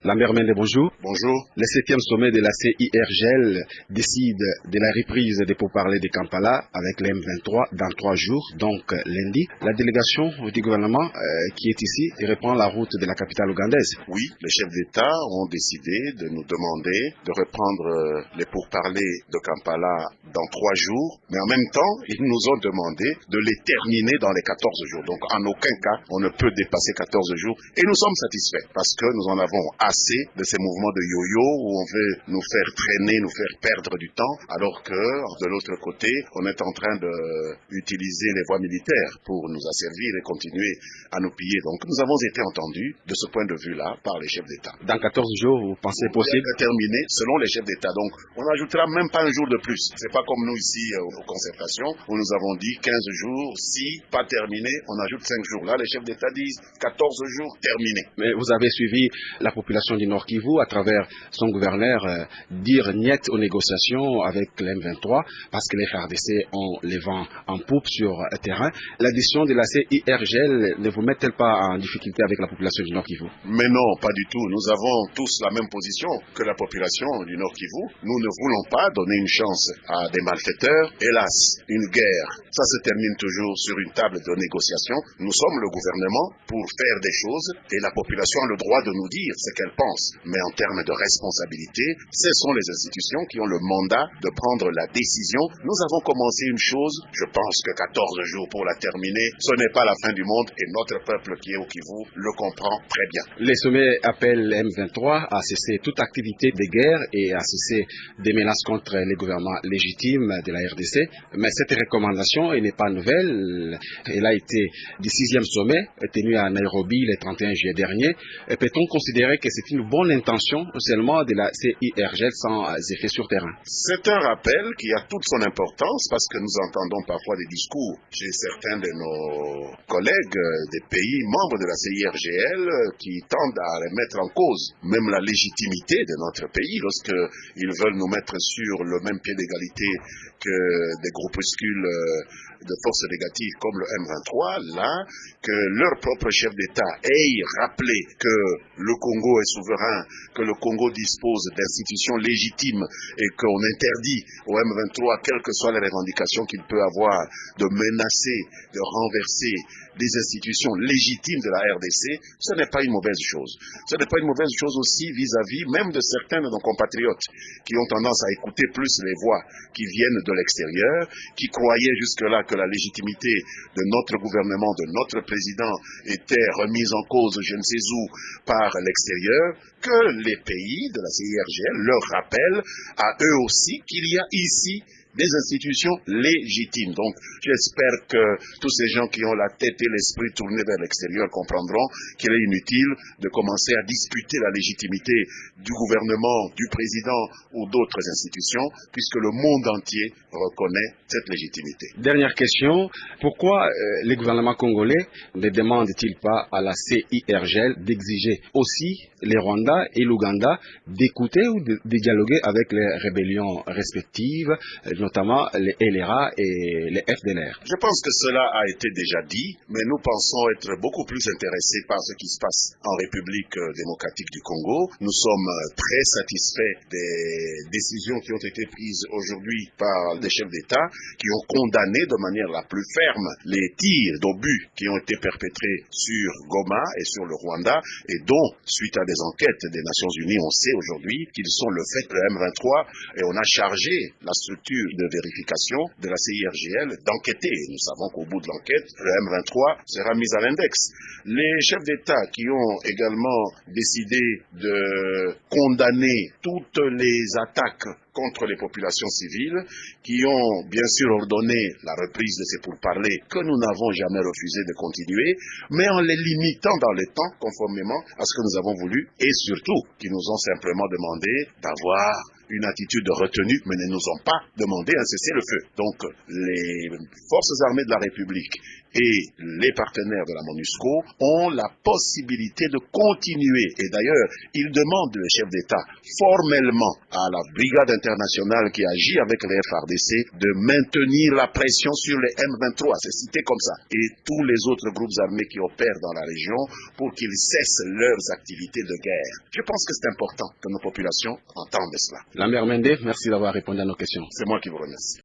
Lambert Mende, bonjour. Bonjour. Le 7e sommet de la CIRGL décide de la reprise des pourparlers de Kampala avec l'M23 dans 3 jours, donc lundi. La délégation du gouvernement qui est ici reprend la route de la capitale ougandaise. Oui, les chefs d'État ont décidé de nous demander de reprendre les pourparlers de Kampala dans 3 jours, mais en même temps, ils nous ont demandé de les terminer dans les 14 jours. Donc en aucun cas, on ne peut dépasser 14 jours et nous sommes satisfaits parce que nous en avons assez de ces mouvements de yo-yo où on veut nous faire traîner, nous faire perdre du temps, alors que de l'autre côté, on est en train d'utiliser les voies militaires pour nous asservir et continuer à nous piller. Donc nous avons été entendus de ce point de vue-là par les chefs d'État. Dans 14 jours, vous pensez possible? Terminé selon les chefs d'État. Donc on n'ajoutera même pas un jour de plus. C'est pas comme nous ici aux concertations où nous avons dit 15 jours, si pas terminé, on ajoute 5 jours. Là, les chefs d'État disent 14 jours terminés. Mais vous avez suivi la population du Nord Kivu à travers son gouverneur dire niet aux négociations avec l'M23 parce que les FARDC ont les vents en poupe sur le terrain. L'addition de la CIRGL ne vous met-elle pas en difficulté avec la population du Nord Kivu? Mais non, pas du tout. Nous avons tous la même position que la population du Nord Kivu. Nous ne voulons pas donner une chance à des malfaiteurs. Hélas, une guerre, ça se termine toujours sur une table de négociation. Nous sommes le gouvernement pour faire des choses et la population a le droit de nous dire ce qu'elle pense. Mais en termes de responsabilité, ce sont les institutions qui ont le mandat de prendre la décision. Nous avons commencé une chose, je pense que 14 jours pour la terminer, ce n'est pas la fin du monde et notre peuple qui est au Kivu le comprend très bien. Les sommets appellent l'M23 à cesser toute activité de guerre et à cesser des menaces contre les gouvernements légitimes de la RDC. Mais cette recommandation n'est pas nouvelle. Elle a été du 6e sommet tenu à Nairobi le 31 juillet dernier. Peut-on considérer que c'est une bonne intention seulement de la CIRGL sans effet sur terrain? C'est un rappel qui a toute son importance parce que nous entendons parfois des discours chez certains de nos collègues des pays membres de la CIRGL qui tendent à remettre en cause même la légitimité de notre pays lorsqu'ils veulent nous mettre sur le même pied d'égalité que des groupuscules de forces négatives comme le M23, là, que leur propre chef d'État ait rappelé que le Congo est souverain, que le Congo dispose d'institutions légitimes et qu'on interdit au M23, quelles que soient les revendications qu'il peut avoir, de menacer, de renverser des institutions légitimes de la RDC, ce n'est pas une mauvaise chose. Ce n'est pas une mauvaise chose aussi vis-à-vis même de certains de nos compatriotes qui ont tendance à écouter plus les voix qui viennent de l'extérieur, qui croyaient jusque-là que la légitimité de notre gouvernement, de notre président était remise en cause je ne sais où par l'extérieur, que les pays de la CIRGL leur rappellent à eux aussi qu'il y a ici des institutions légitimes. Donc, j'espère que tous ces gens qui ont la tête et l'esprit tournés vers l'extérieur comprendront qu'il est inutile de commencer à disputer la légitimité du gouvernement, du président ou d'autres institutions, puisque le monde entier reconnaît cette légitimité. Dernière question, pourquoi le gouvernement congolais ne demande-t-il pas à la CIRGL d'exiger aussi les Rwandais et l'Ouganda d'écouter ou de dialoguer avec les rébellions respectives, notamment les LRA et les FDLR? Je pense que cela a été déjà dit, mais nous pensons être beaucoup plus intéressés par ce qui se passe en République démocratique du Congo. Nous sommes très satisfaits des décisions qui ont été prises aujourd'hui par des chefs d'État qui ont condamné de manière la plus ferme les tirs d'obus qui ont été perpétrés sur Goma et sur le Rwanda et dont, suite à des enquêtes des Nations Unies, on sait aujourd'hui qu'ils sont le fait de M23 et on a chargé la structure de vérification de la CIRGL d'enquêter. Nous savons qu'au bout de l'enquête, le M23 sera mis à l'index. Les chefs d'État qui ont également décidé de condamner toutes les attaques contre les populations civiles, qui ont bien sûr ordonné la reprise de ces pourparlers que nous n'avons jamais refusé de continuer, mais en les limitant dans le temps conformément à ce que nous avons voulu et surtout qui nous ont simplement demandé d'avoir une attitude de retenue, mais ne nous ont pas demandé un cessez-le-feu. Donc, les forces armées de la République et les partenaires de la MONUSCO ont la possibilité de continuer. Et d'ailleurs, ils demandent, le chef d'État, formellement à la brigade internationale qui agit avec les FARDC de maintenir la pression sur les M23, c'est cité comme ça, et tous les autres groupes armés qui opèrent dans la région pour qu'ils cessent leurs activités de guerre. Je pense que c'est important que nos populations entendent cela. Lambert Mende, merci d'avoir répondu à nos questions. C'est moi qui vous remercie.